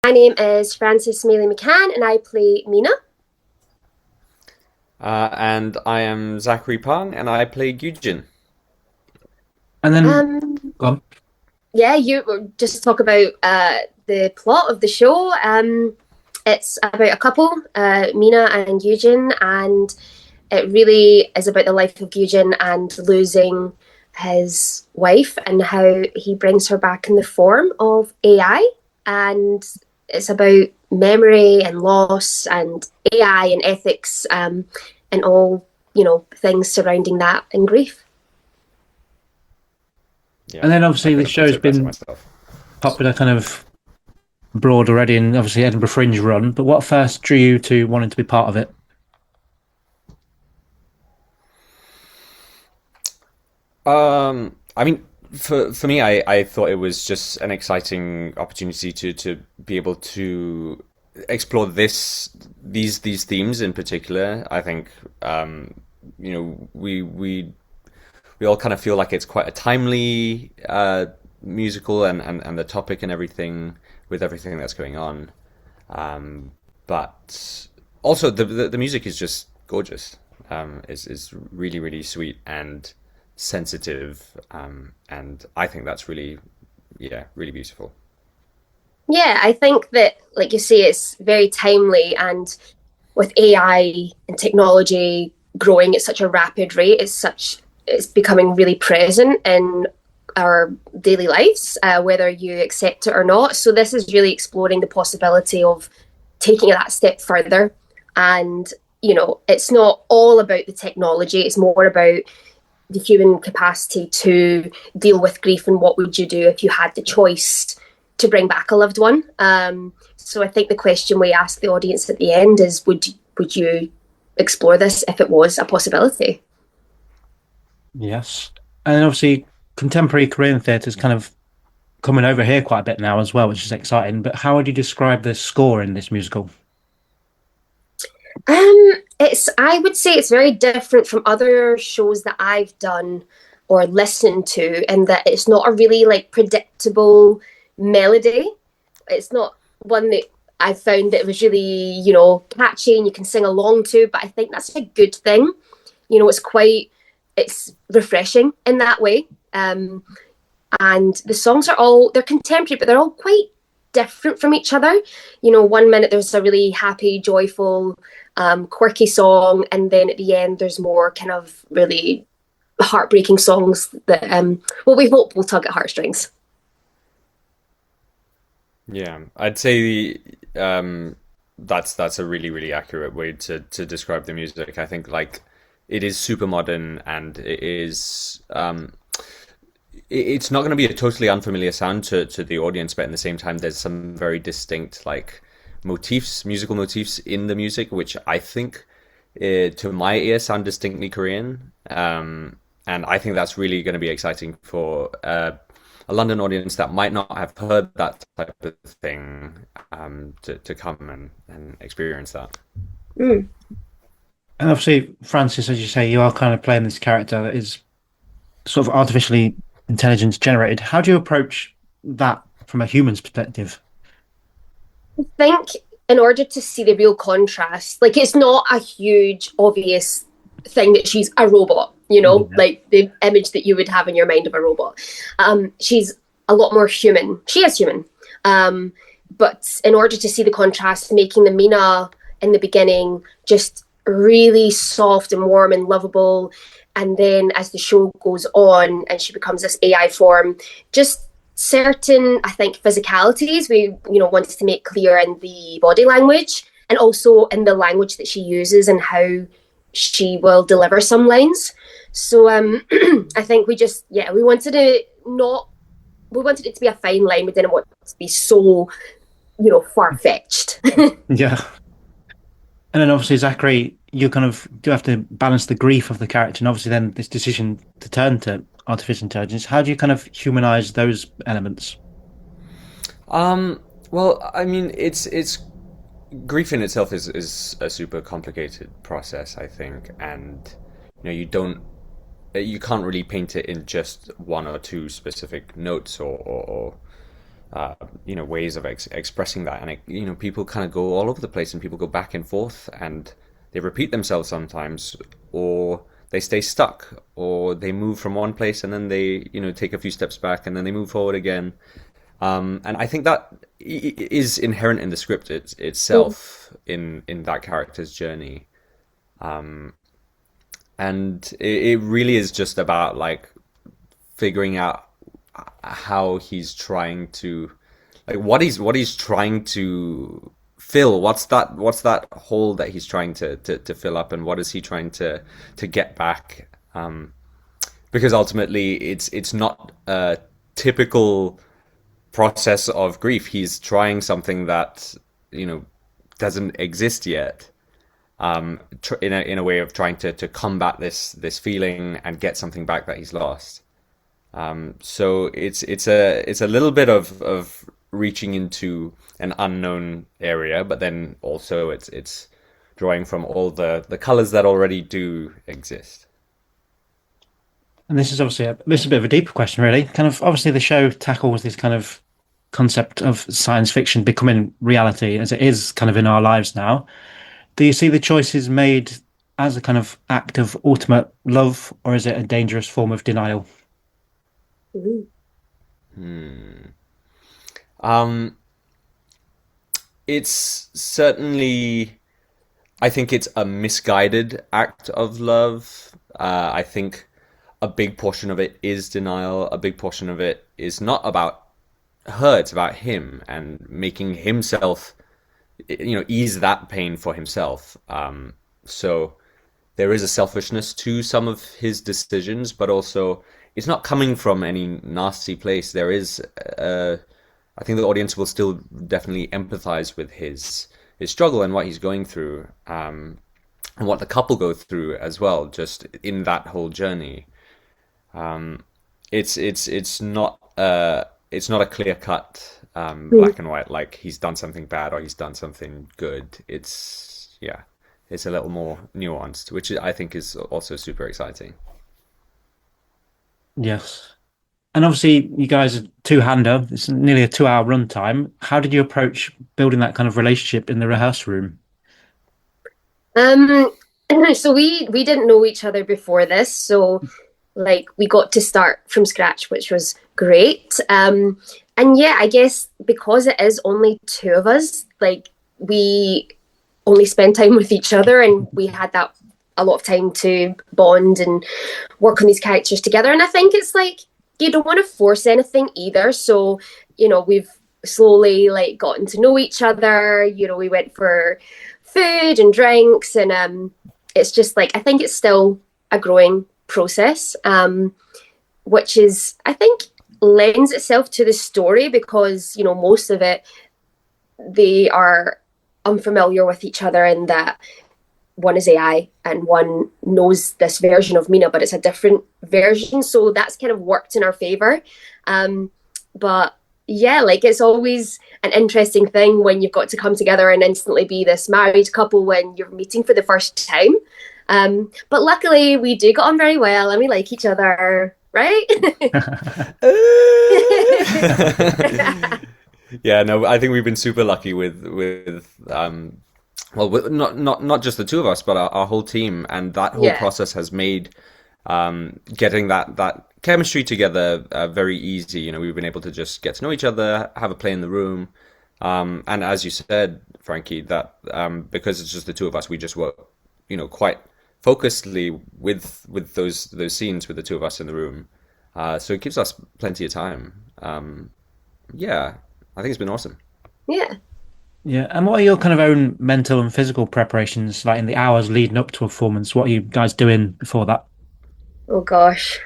My name is Frances Mayli McCann, and I play Mina. And I am Zachary Pang, and I play Eugen. And then, Um, go on. yeah, you just talk about the plot of the show. It's about a couple, Mina and Eugene, and it really is about the life of Eugene and losing his wife and how he brings her back in the form of AI. And it's about memory and loss and AI and ethics, and all, things surrounding that and grief. And Yeah, then I obviously the couldn't put show's it better been myself. popular kind of abroad already and obviously Edinburgh Fringe run. But what first drew you to wanting to be part of it? I mean, for me, I thought it was just an exciting opportunity to be able to explore these themes in particular. I think you know we all kind of feel like it's quite a timely musical and the topic and everything with everything that's going on. But also the music is just gorgeous. Is really really sweet and sensitive, and I think that's really really beautiful. Yeah, I think that, like you say, it's very timely, and with AI and technology growing at such a rapid rate, it's becoming really present in our daily lives, whether you accept it or not. So this is really exploring the possibility of taking it that step further. And it's not all about the technology; it's more about the human capacity to deal with grief and what would you do if you had the choice to bring back a loved one. So I think the question we ask the audience at the end is, would you explore this if it was a possibility? Yes. And then obviously contemporary Korean theatre is kind of coming over here quite a bit now as well, which is exciting. But how would you describe the score in this musical? It's I would say it's very different from other shows that I've done or listened to, in that it's not a really like predictable melody. It's not one that I found that was really, catchy and you can sing along to, but I think that's a good thing. It's refreshing in that way. And the songs they're contemporary, but they're all quite different from each other. One minute there's a really happy, joyful, quirky song, and then at the end there's more kind of really heartbreaking songs that, well, we hope will tug at heartstrings. Yeah, I'd say that's a really really accurate way to describe the music. I think like it is super modern and it's not going to be a totally unfamiliar sound to the audience, but at the same time, there's some very distinct like musical motifs in the music, which I think, to my ear, sound distinctly Korean. And I think that's really going to be exciting for a London audience that might not have heard that type of thing, to come and experience that. Mm. And obviously, Francis, as you say, you are kind of playing this character that is sort of artificially intelligence generated. How do you approach that from a human's perspective? I think in order to see the real contrast, like it's not a huge, obvious thing that she's a robot, Yeah. like the image that you would have in your mind of a robot. She's a lot more human. She is human. But in order to see the contrast, making the Mina in the beginning just really soft and warm and lovable, and then as the show goes on and she becomes this AI form, just certain, I think, physicalities we wanted to make clear in the body language, and also in the language that she uses and how she will deliver some lines. So I think we wanted it to be a fine line. We didn't want it to be so far fetched. Yeah. And then obviously, Zachary, you kind of do have to balance the grief of the character and obviously then this decision to turn to artificial intelligence. How do you kind of humanize those elements? Um, well, I mean, it's grief in itself is a super complicated process, I think, and you can't really paint it in just one or two specific notes or ways of expressing that, and people kind of go all over the place, and people go back and forth, and they repeat themselves sometimes, or they stay stuck, or they move from one place and then they take a few steps back and then they move forward again. And I think that is inherent in the script itself, in that character's journey. And it really is just about like figuring out how he's trying to, like, what he's trying to fill. What's that hole that he's trying to fill up, and what is he trying to get back? Because ultimately, it's not a typical process of grief. He's trying something that doesn't exist yet. In a way of trying to combat this feeling and get something back that he's lost. So it's a little bit of reaching into an unknown area, but then also it's drawing from all the colors that already do exist. And this is obviously a bit of a deeper question, really. Kind of obviously the show tackles this kind of concept of science fiction becoming reality as it is kind of in our lives now. Do you see the choices made as a kind of act of ultimate love, or is it a dangerous form of denial? It's certainly, I think it's a misguided act of love. I think a big portion of it is denial. A big portion of it is not about her, it's about him and making himself, ease that pain for himself. So there is a selfishness to some of his decisions, but also it's not coming from any nasty place. There is, I think the audience will still definitely empathize with his struggle and what he's going through, and what the couple go through as well, just in that whole journey. It's not a clear cut black and white, like he's done something bad or he's done something good. It's a little more nuanced, which I think is also super exciting. Yes. And obviously you guys are two-hander. It's nearly a 2-hour runtime. How did you approach building that kind of relationship in the rehearsal room? So we didn't know each other before this, so like we got to start from scratch, which was great. And yeah, I guess because it is only two of us, like we only spend time with each other, and we had that a lot of time to bond and work on these characters together. And I think it's like you don't want to force anything either. So, we've slowly like gotten to know each other. We went for food and drinks, and it's just like I think it's still a growing process, which is I think lends itself to the story because most of it they are unfamiliar with each other, in that one is AI and one knows this version of Mina, but it's a different version. So that's kind of worked in our favor. But yeah, like it's always an interesting thing when you've got to come together and instantly be this married couple when you're meeting for the first time. But luckily we do get on very well and we like each other, right? Yeah, no, I think we've been super lucky with not just the two of us, but our whole team, and that whole process has made getting that chemistry together very easy. We've been able to just get to know each other, have a play in the room, and as you said, Frankie, that because it's just the two of us, we just work, quite focusedly with those scenes with the two of us in the room. So it gives us plenty of time. Yeah, I think it's been awesome. Yeah. Yeah, and what are your kind of own mental and physical preparations like in the hours leading up to a performance? What are you guys doing before that? Oh gosh,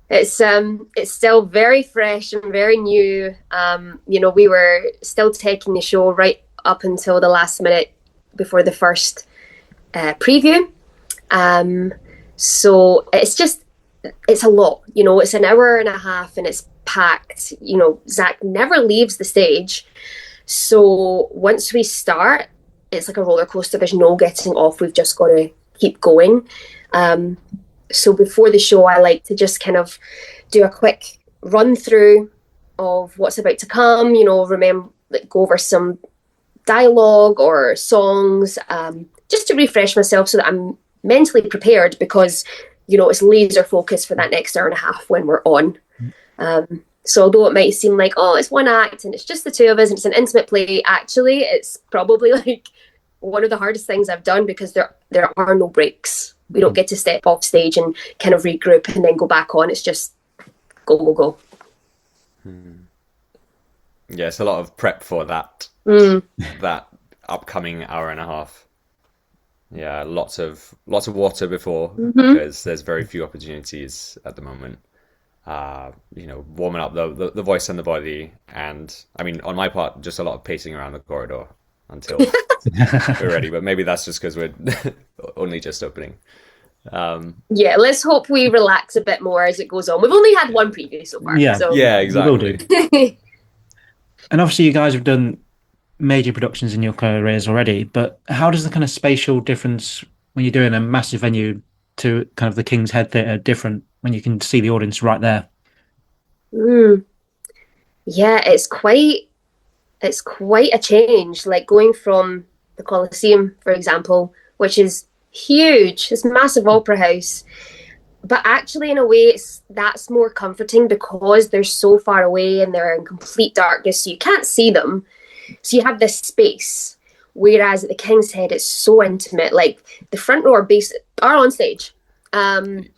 it's still very fresh and very new. We were still taking the show right up until the last minute before the first preview. So it's a lot. It's an hour and a half and it's packed. Zach never leaves the stage. So once we start, it's like a roller coaster. There's no getting off. We've just got to keep going. So before the show, I like to just kind of do a quick run through of what's about to come, remember, like, go over some dialogue or songs, just to refresh myself so that I'm mentally prepared, because it's laser focused for that next hour and a half when we're on. So although it might seem like, oh, it's one act and it's just the two of us and it's an intimate play, actually it's probably like one of the hardest things I've done, because there are no breaks. We don't get to step off stage and kind of regroup and then go back on. It's just go, go, go. Yeah, it's a lot of prep for that that upcoming hour and a half. Yeah, lots of water before, because there's very few opportunities at the moment. Warming up the voice and the body, and I mean, on my part, just a lot of pacing around the corridor until we're ready. But maybe that's just because we're only just opening. Yeah, let's hope we relax a bit more as it goes on. We've only had one preview so far. Yeah, so. Yeah, exactly. And obviously, you guys have done major productions in your careers already, but how does the kind of spatial difference when you're doing a massive venue to kind of the King's Head Theatre different when you can see the audience right there? Yeah, it's quite a change. Like going from the Colosseum, for example, which is huge, this massive opera house. But actually, in a way, that's more comforting because they're so far away and they're in complete darkness, so you can't see them. So you have this space. Whereas at the King's Head, it's so intimate. Like the front row are on stage, and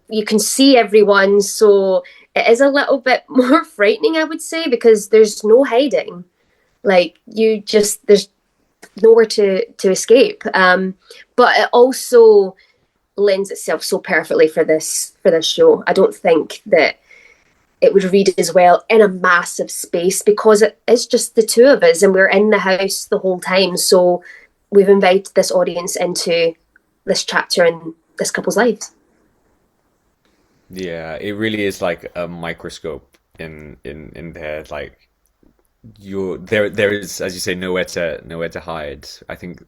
you can see everyone. So it is a little bit more frightening, I would say, because there's no hiding. Like there's nowhere to escape. But it also lends itself so perfectly for this show. I don't think that it would read as well in a massive space, because it is just the two of us and we're in the house the whole time. So we've invited this audience into this chapter in this couple's lives. Yeah, it really is like a microscope in there. Like there is, as you say, nowhere to hide. I think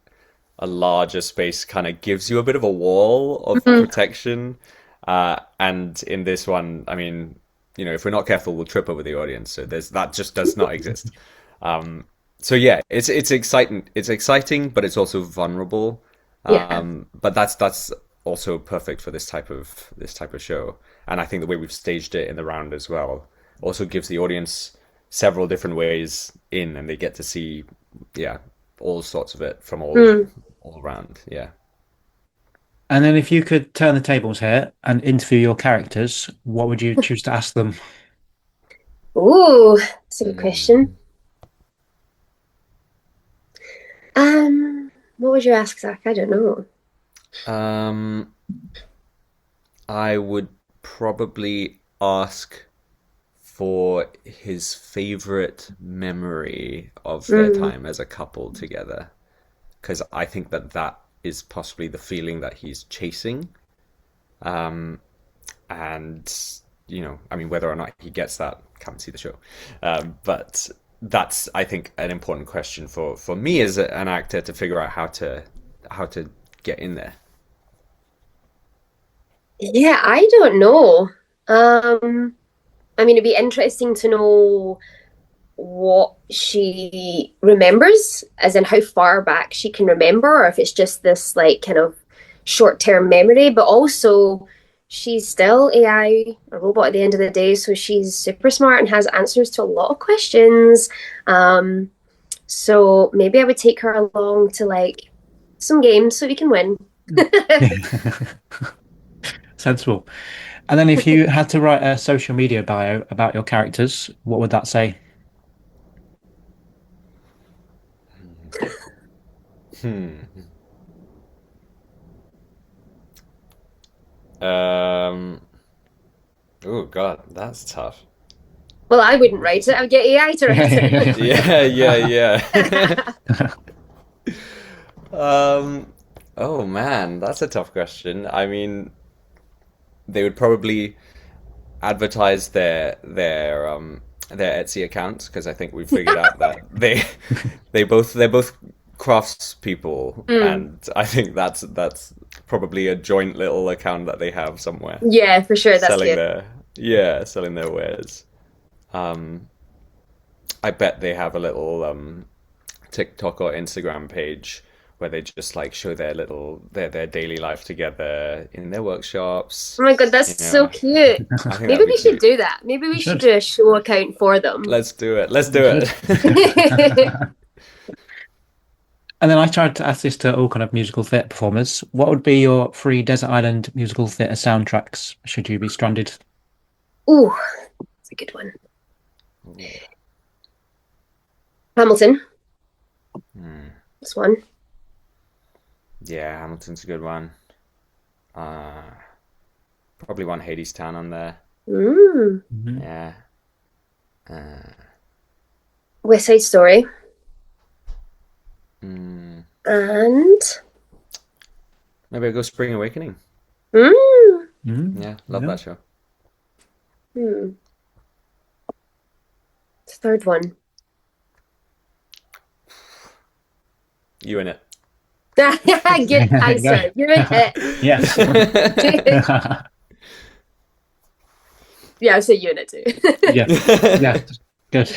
a larger space kind of gives you a bit of a wall of protection. And in this one, I mean, if we're not careful, we'll trip over the audience. So that just does not exist. So yeah, it's exciting. It's exciting, but it's also vulnerable. But that's also perfect for this type of show. And I think the way we've staged it in the round as well also gives the audience several different ways in, and they get to see, all sorts of it from all around. Yeah. And then if you could turn the tables here and interview your characters, what would you choose to ask them? Ooh, that's a good question. What would you ask, Zach? I don't know. I would probably ask for his favorite memory of their time as a couple together, because I think that is possibly the feeling that he's chasing. And I mean, whether or not he gets that, can't see the show. But that's, I think, an important question for me as an actor to figure out how to get in there. Yeah, I don't know. I mean, it'd be interesting to know what she remembers, as in how far back she can remember, or if it's just this like kind of short-term memory. But also, she's still AI, a robot at the end of the day, so she's super smart and has answers to a lot of questions. So maybe I would take her along to like some games so we can win. Sensible. And then if you had to write a social media bio about your characters, what would that say? Oh God, that's tough. Well, I wouldn't write it. I would get AI to write it. Yeah. Oh man, that's a tough question. I mean, they would probably advertise their Etsy accounts, because I think we've figured out that they're both crafts people, and I think that's probably a joint little account that they have somewhere. Yeah, for sure. That's selling good. selling their wares. Um, I bet they have a little TikTok or Instagram page where they just like show their daily life together in their workshops. Oh my God, that's You so know, cute. I think Maybe that'd be we should cute. do that. Maybe You we should should. do a show account for them. Let's do it. Let's do You should. it. And then I tried to ask this to all kind of musical theatre performers. What would be your three Desert Island musical theatre soundtracks should you be stranded? Ooh, that's a good one. Hamilton. This one. Yeah, Hamilton's a good one. Uh, Probably want Hades Town on there. Mm. Mhm. Yeah. Uh, West Side Story. mm, And Maybe I'll go Spring Awakening. mm, Yeah, love Yeah. that show. hmm. Third one. You in it. Good Yeah. answer. You're in it. Yes. Yeah, I'll say you in it too. Yeah. Yeah. Good.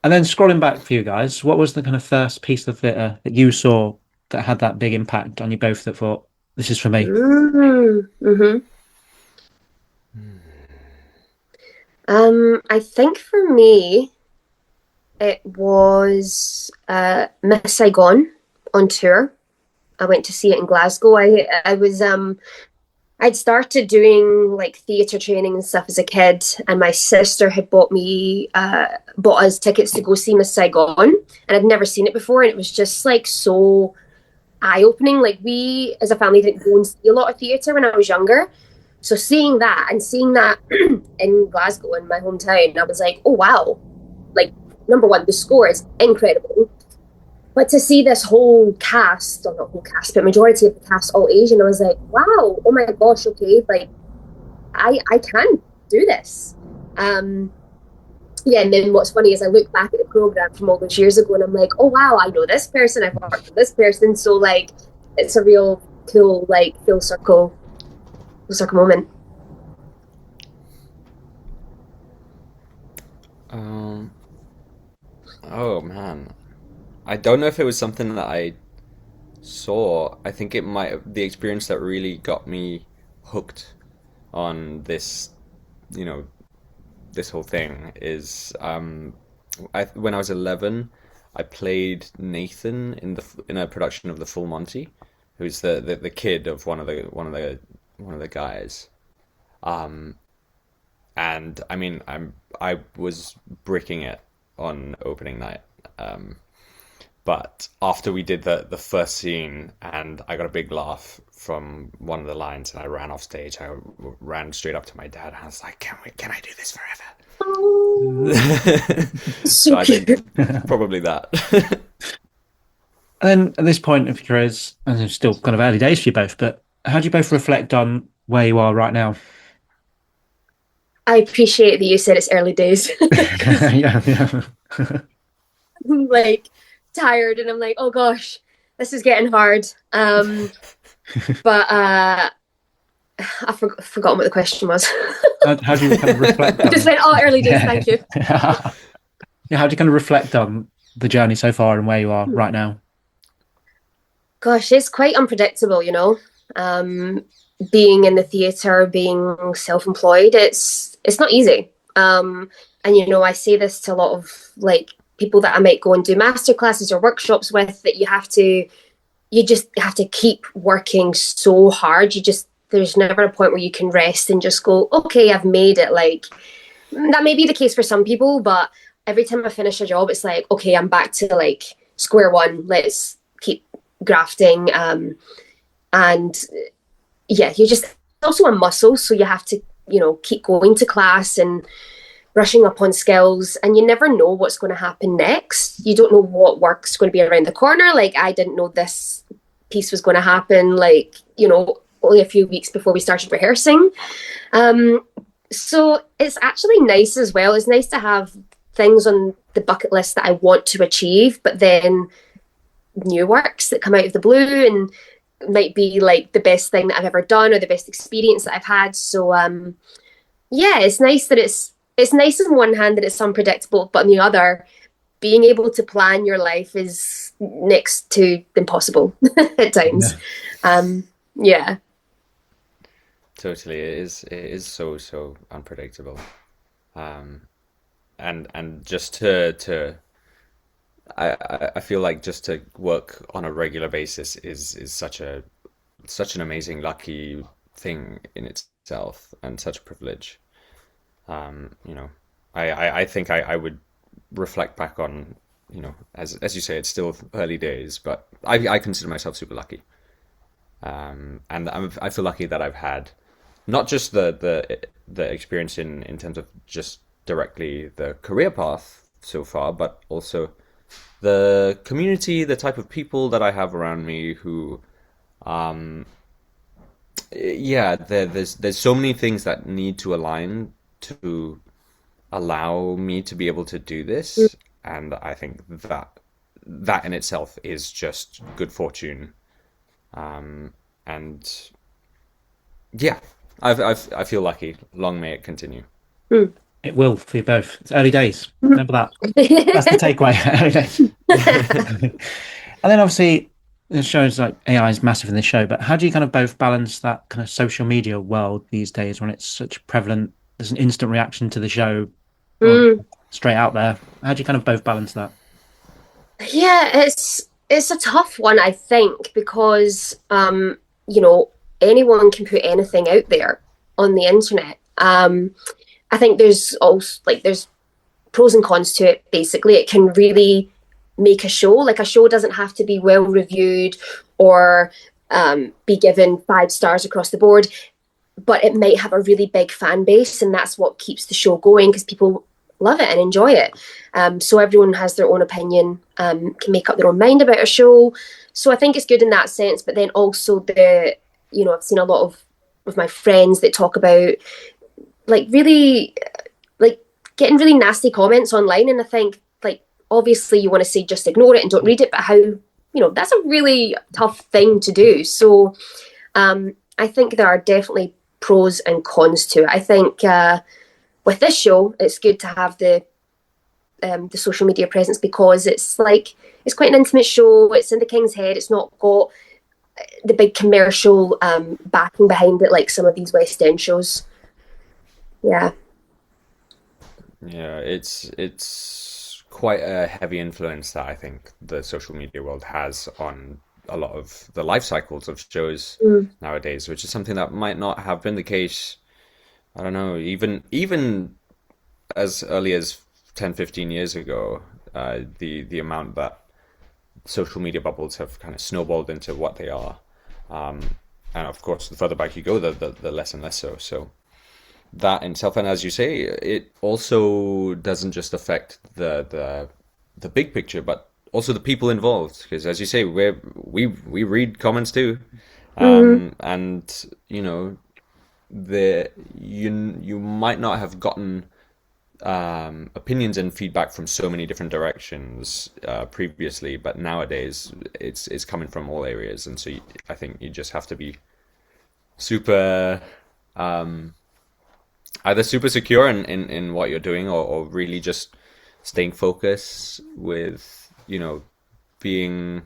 And then scrolling back for you guys, what was the kind of first piece of theatre that you saw that had that big impact on you both that thought, this is for me? Mm-hmm. I think for me, it was Miss Saigon on tour. I went to see it in Glasgow. I was I'd started doing like theatre training and stuff as a kid, and my sister had bought us tickets to go see Miss Saigon, and I'd never seen it before, and it was just like so eye-opening. Like we as a family didn't go and see a lot of theatre when I was younger. So seeing that in Glasgow in my hometown, I was like, oh wow. Like number one, the score is incredible. But to see this whole cast, or not whole cast, but majority of the cast all Asian, I was like, wow, oh my gosh, okay, like I can do this. Yeah, and then what's funny is I look back at the program from all those years ago and I'm like, oh wow, I know this person, I've worked with this person. So like it's a real cool, like full circle moment. Um, oh man. I don't know if it was something that I saw. I think it might have, the experience that really got me hooked on this, you know, this whole thing is when I was 11, I played Nathan in a production of The Full Monty, who's the kid of one of the guys. Um, and I mean, I was bricking it on opening night. But after we did the first scene and I got a big laugh from one of the lines and I ran off stage, I ran straight up to my dad and I was like, can I do this forever? Oh, So so I cute. think probably that. And then at this point of your careers, and it's still kind of early days for you both, but how do you both reflect on where you are right now? I appreciate that you said it's early days. Yeah, yeah. I'm like tired and I'm like, oh gosh, this is getting hard. But I've forgotten what the question was. How do you kind of reflect I just on? went, oh, early days, Yeah. thank you. Yeah, how do you kind of reflect on the journey so far and where you are right now? Gosh, it's quite unpredictable, you know. Being in the theatre, being self-employed, it's not easy. And you know, I say this to a lot of like people that I might go and do master classes or workshops with, that you just have to keep working so hard. There's never a point where you can rest and just go, okay, I've made it. Like that may be the case for some people, but every time I finish a job, it's like, okay, I'm back to like square one. Let's keep grafting. And yeah, you just, it's also a muscle. So you have to, you know, keep going to class and brushing up on skills, and you never know what's going to happen next. You don't know what work's going to be around the corner. Like I didn't know this piece was going to happen, like, you know, only a few weeks before we started rehearsing. So it's actually nice as well. It's nice to have things on the bucket list that I want to achieve, but then new works that come out of the blue and might be like the best thing that I've ever done or the best experience that I've had. So yeah, it's nice that it's nice on one hand that it's unpredictable, but on the other, being able to plan your life is next to impossible at times. Yeah. Yeah. Totally, it is so unpredictable. Um, and just to I feel like just to work on a regular basis is such an amazing, lucky thing in itself, and such a privilege. You know, I think I would reflect back on, you know, as you say, it's still early days, but I consider myself super lucky. And I feel lucky that I've had not just the experience in terms of just directly the career path so far, but also the community, the type of people that I have around me who, yeah, there's so many things that need to align to allow me to be able to do this, and I think that in itself is just good fortune. And yeah, I feel lucky. Long may it continue. Mm. It will for you both. It's early days. Remember that. That's the takeaway. Early days. And then obviously the shows like AI is massive in this show, but how do you kind of both balance that kind of social media world these days when it's such prevalent? There's an instant reaction to the show or Mm. straight out there. How do you kind of both balance that? Yeah, it's a tough one, I think, because you know, anyone can put anything out there on the internet. I think there's also like there's pros and cons to it. Basically, it can really make a show. Like a show doesn't have to be well reviewed or be given 5 stars across the board, but it might have a really big fan base, and that's what keeps the show going because people love it and enjoy it. So everyone has their own opinion, can make up their own mind about a show. So I think it's good in that sense. But then also I've seen a lot of my friends that talk about like really like getting really nasty comments online, and I think like obviously you want to say just ignore it and don't read it, but that's a really tough thing to do. So I think there are definitely pros and cons to it. I think with this show, it's good to have the social media presence because it's quite an intimate show. It's in the King's Head. It's not got the big commercial backing behind it like some of these West End shows. Yeah. Yeah, it's quite a heavy influence that I think the social media world has on a lot of the life cycles of shows nowadays, which is something that might not have been the case. I don't know, even as early as 10, 15 years ago, the amount that social media bubbles have kind of snowballed into what they are. And of course, the further back you go, the less and less so. So that in itself, and as you say, it also doesn't just affect the big picture, but also the people involved. Because as you say, we read comments too, and you might not have gotten opinions and feedback from so many different directions previously, but nowadays it's coming from all areas, and so I think you just have to be super either super secure in what you're doing, or really just staying focused with being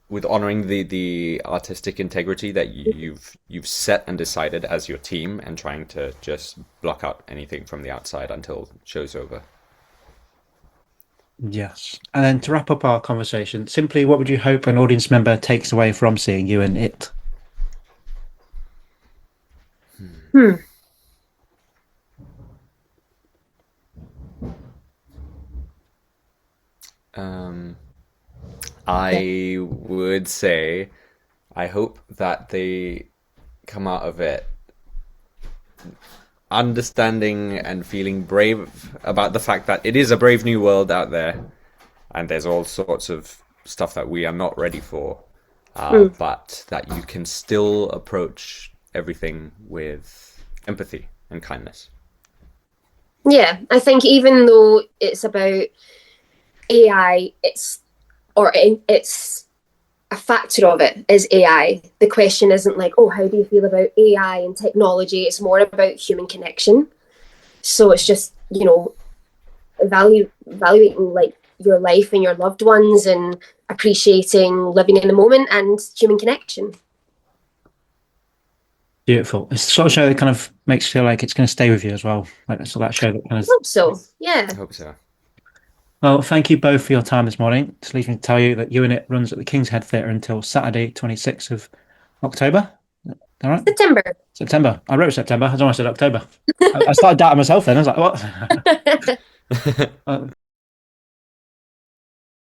with honoring the artistic integrity that you've set and decided as your team, and trying to just block out anything from the outside until show's over. Yes. And then to wrap up our conversation, simply what would you hope an audience member takes away from seeing you in it? Hmm. I would say I hope that they come out of it understanding and feeling brave about the fact that it is a brave new world out there, and there's all sorts of stuff that we are not ready for, but that you can still approach everything with empathy and kindness. Yeah, I think even though it's about AI, it's a factor of it is AI. The question isn't like, oh, how do you feel about AI and technology? It's more about human connection. So it's just, evaluating like your life and your loved ones, and appreciating living in the moment and human connection. Beautiful. It's the sort of show that kind of makes you feel like it's going to stay with you as well. Like so that show that kind I of. hope so. Yeah. I hope so. Well, thank you both for your time this morning. Just leaves me to tell you that You and It runs at the King's Head Theatre until Saturday, 26th of October. All right? September. September. I wrote September. I almost said October. I started doubting myself then. I was like, what?